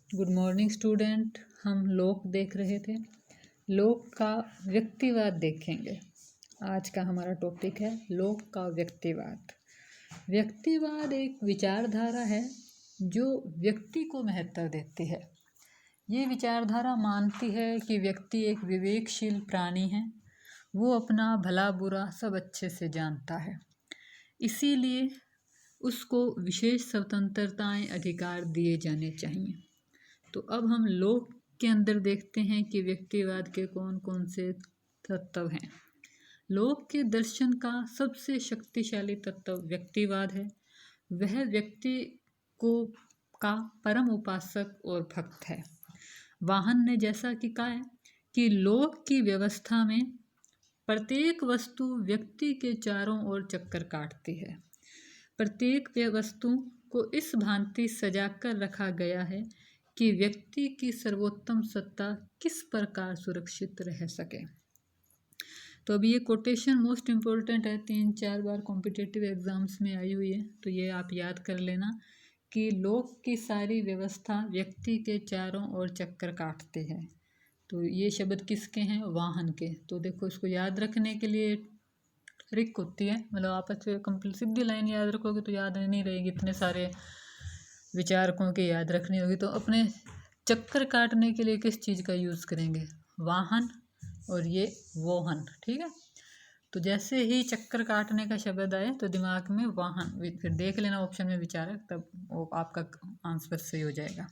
Good morning student. हम लोक देख रहे थे। लोक का व्यक्तिवाद देखेंगे। आज का हमारा टॉपिक है लोक का व्यक्तिवाद। व्यक्तिवाद एक विचारधारा है जो व्यक्ति को महत्व देती है। ये विचारधारा मानती है कि व्यक्ति एक विवेकशील प्राणी है। वो अपना भला बुरा सब अच्छे से जानता है, इसीलिए उसको विशेष स्वतंत्रताएं अधिकार दिए जाने चाहिए। तो अब हम लोक के अंदर देखते हैं कि व्यक्तिवाद के कौन कौन से तत्व हैं। लोक के दर्शन का सबसे शक्तिशाली तत्व व्यक्तिवाद है। वह व्यक्ति को का परम उपासक और भक्त है। वाहन ने जैसा कि कहा है कि लोक की व्यवस्था में प्रत्येक वस्तु व्यक्ति के चारों ओर चक्कर काटती है। प्रत्येक वस्तु को इस भांति सजाकर रखा गया है कि व्यक्ति की सर्वोत्तम सत्ता किस प्रकार सुरक्षित रह सके। तो अभी ये कोटेशन मोस्ट इम्पोर्टेंट है, 3-4 बार कॉम्पिटिटिव एग्जाम्स में आई हुई है, तो ये आप याद कर लेना कि लोक की सारी व्यवस्था व्यक्ति के चारों ओर चक्कर काटती है। तो ये शब्द किसके हैं? वाहन के। तो देखो, इसको याद रखने के लिए ट्रिक होती है, मतलब आपस में कंप्लीट सीधी लाइन याद रखोगे तो याद नहीं रहेगी, इतने सारे विचारकों की याद रखनी होगी। तो अपने चक्कर काटने के लिए किस चीज़ का यूज़ करेंगे? वाहन और ये वोहन। ठीक है, तो जैसे ही चक्कर काटने का शब्द आए तो दिमाग में वाहन, फिर देख लेना ऑप्शन में विचारक, तब वो आपका आंसर सही हो जाएगा।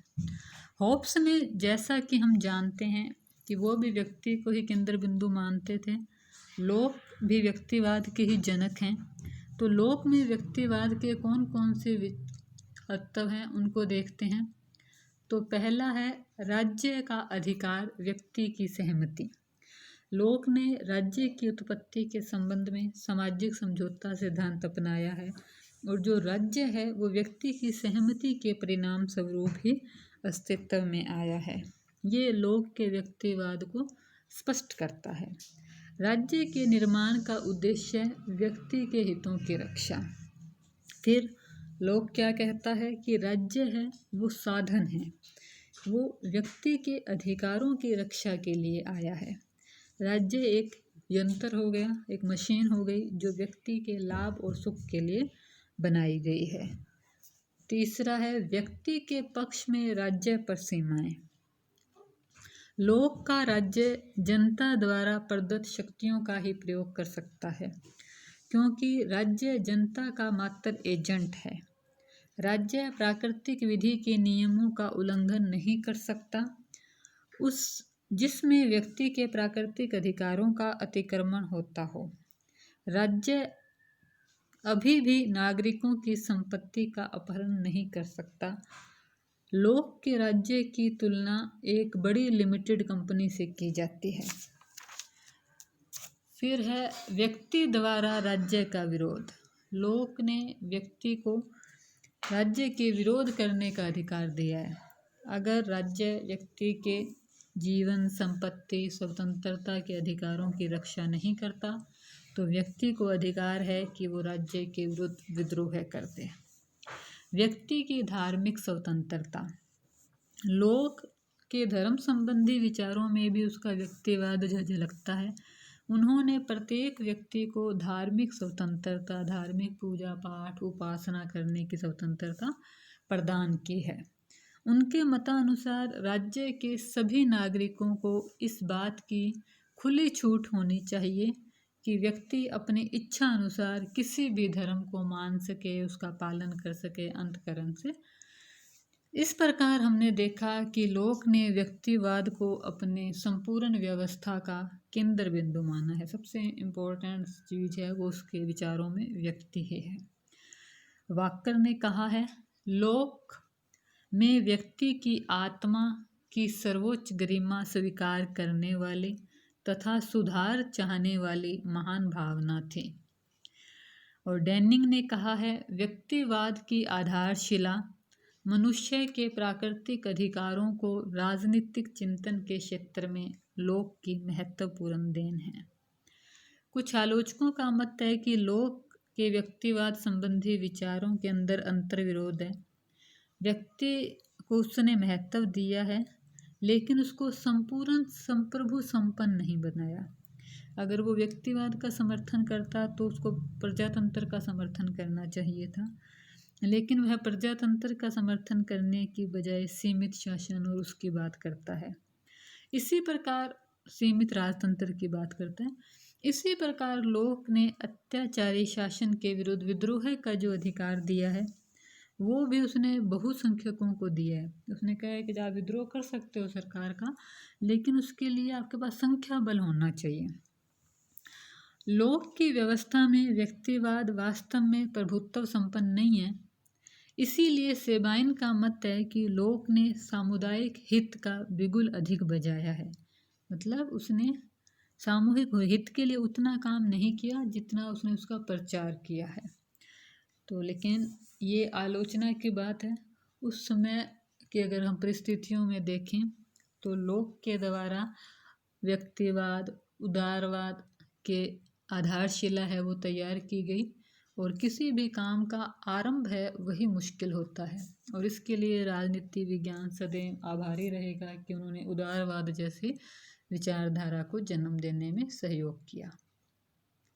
होब्स ने, जैसा कि हम जानते हैं कि वो भी व्यक्ति को ही केंद्र बिंदु मानते थे, लोक भी व्यक्तिवाद के ही जनक हैं। तो लोक में व्यक्तिवाद के कौन कौन से तत्व हैं उनको देखते हैं। तो पहला है राज्य का अधिकार, व्यक्ति की सहमति। लोक ने राज्य की उत्पत्ति के संबंध में सामाजिक समझौता सिद्धांत अपनाया है, और जो राज्य है वो व्यक्ति की सहमति के परिणाम स्वरूप ही अस्तित्व में आया है। ये लोक के व्यक्तिवाद को स्पष्ट करता है। राज्य के निर्माण का उद्देश्य व्यक्ति के हितों की रक्षा। फिर लोक क्या कहता है कि राज्य है वो साधन है, वो व्यक्ति के अधिकारों की रक्षा के लिए आया है। राज्य एक यंत्र हो गया, एक मशीन हो गई जो व्यक्ति के लाभ और सुख के लिए बनाई गई है। तीसरा है व्यक्ति के पक्ष में राज्य पर सीमाएं। लोक का राज्य जनता द्वारा प्रदत्त शक्तियों का ही प्रयोग कर सकता है, क्योंकि राज्य जनता का मात्र एजेंट है। राज्य प्राकृतिक विधि के नियमों का उल्लंघन नहीं कर सकता, जिसमें व्यक्ति के प्राकृतिक अधिकारों का अतिक्रमण होता हो। राज्य अभी भी नागरिकों की संपत्ति का अपहरण नहीं कर सकता। लोक के राज्य की तुलना एक बड़ी लिमिटेड कंपनी से की जाती है। फिर है व्यक्ति द्वारा राज्य का विरोध। लोक ने व्यक्ति को राज्य के विरोध करने का अधिकार दिया है। अगर राज्य व्यक्ति के जीवन, संपत्ति, स्वतंत्रता के अधिकारों की रक्षा नहीं करता तो व्यक्ति को अधिकार है कि वो राज्य के विरुद्ध विद्रोह कर दे। व्यक्ति की धार्मिक स्वतंत्रता। लोक के धर्म संबंधी विचारों में भी उसका व्यक्तिवाद झलकता है। उन्होंने प्रत्येक व्यक्ति को धार्मिक स्वतंत्रता, धार्मिक पूजा पाठ, उपासना करने की स्वतंत्रता प्रदान की है। उनके मतानुसार राज्य के सभी नागरिकों को इस बात की खुली छूट होनी चाहिए कि व्यक्ति अपनी इच्छा अनुसार किसी भी धर्म को मान सके, उसका पालन कर सके अंतःकरण से। इस प्रकार हमने देखा कि लोक ने व्यक्तिवाद को अपने संपूर्ण व्यवस्था का केंद्र बिंदु माना है। सबसे इम्पोर्टेंट चीज़ है वो उसके विचारों में व्यक्ति ही है। वाकर ने कहा है, लोक में व्यक्ति की आत्मा की सर्वोच्च गरिमा स्वीकार करने वाली तथा सुधार चाहने वाली महान भावना थी। और डैनिंग ने कहा है, व्यक्तिवाद की आधारशिला मनुष्य के प्राकृतिक अधिकारों को राजनीतिक चिंतन के क्षेत्र में लोक की महत्वपूर्ण देन है। कुछ आलोचकों का मत है कि लोक के व्यक्तिवाद संबंधी विचारों के अंदर अंतर्विरोध है। व्यक्ति को उसने महत्व दिया है, लेकिन उसको संपूर्ण संप्रभु संपन्न नहीं बनाया। अगर वो व्यक्तिवाद का समर्थन करता तो उसको प्रजातंत्र का समर्थन करना चाहिए था, लेकिन वह प्रजातंत्र का समर्थन करने की बजाय सीमित शासन और उसकी बात करता है। इसी प्रकार सीमित राजतंत्र की बात करता है। इसी प्रकार लोक ने अत्याचारी शासन के विरुद्ध विद्रोह का जो अधिकार दिया है वो भी उसने बहुसंख्यकों को दिया है। उसने कहा है कि आप विद्रोह कर सकते हो सरकार का, लेकिन उसके लिए आपके पास संख्या बल होना चाहिए। लोक की व्यवस्था में व्यक्तिवाद वास्तव में प्रभुत्व संपन्न नहीं है। इसीलिए सेबाइन का मत है कि लोक ने सामुदायिक हित का बिगुल अधिक बजाया है। मतलब उसने सामूहिक हित के लिए उतना काम नहीं किया जितना उसने उसका प्रचार किया है। तो लेकिन ये आलोचना की बात है। उस समय की अगर हम परिस्थितियों में देखें तो लोक के द्वारा व्यक्तिवाद उदारवाद के आधारशिला है वो तैयार की गई, और किसी भी काम का आरंभ है वही मुश्किल होता है। और इसके लिए राजनीति विज्ञान सदैव आभारी रहेगा कि उन्होंने उदारवाद जैसी विचारधारा को जन्म देने में सहयोग किया।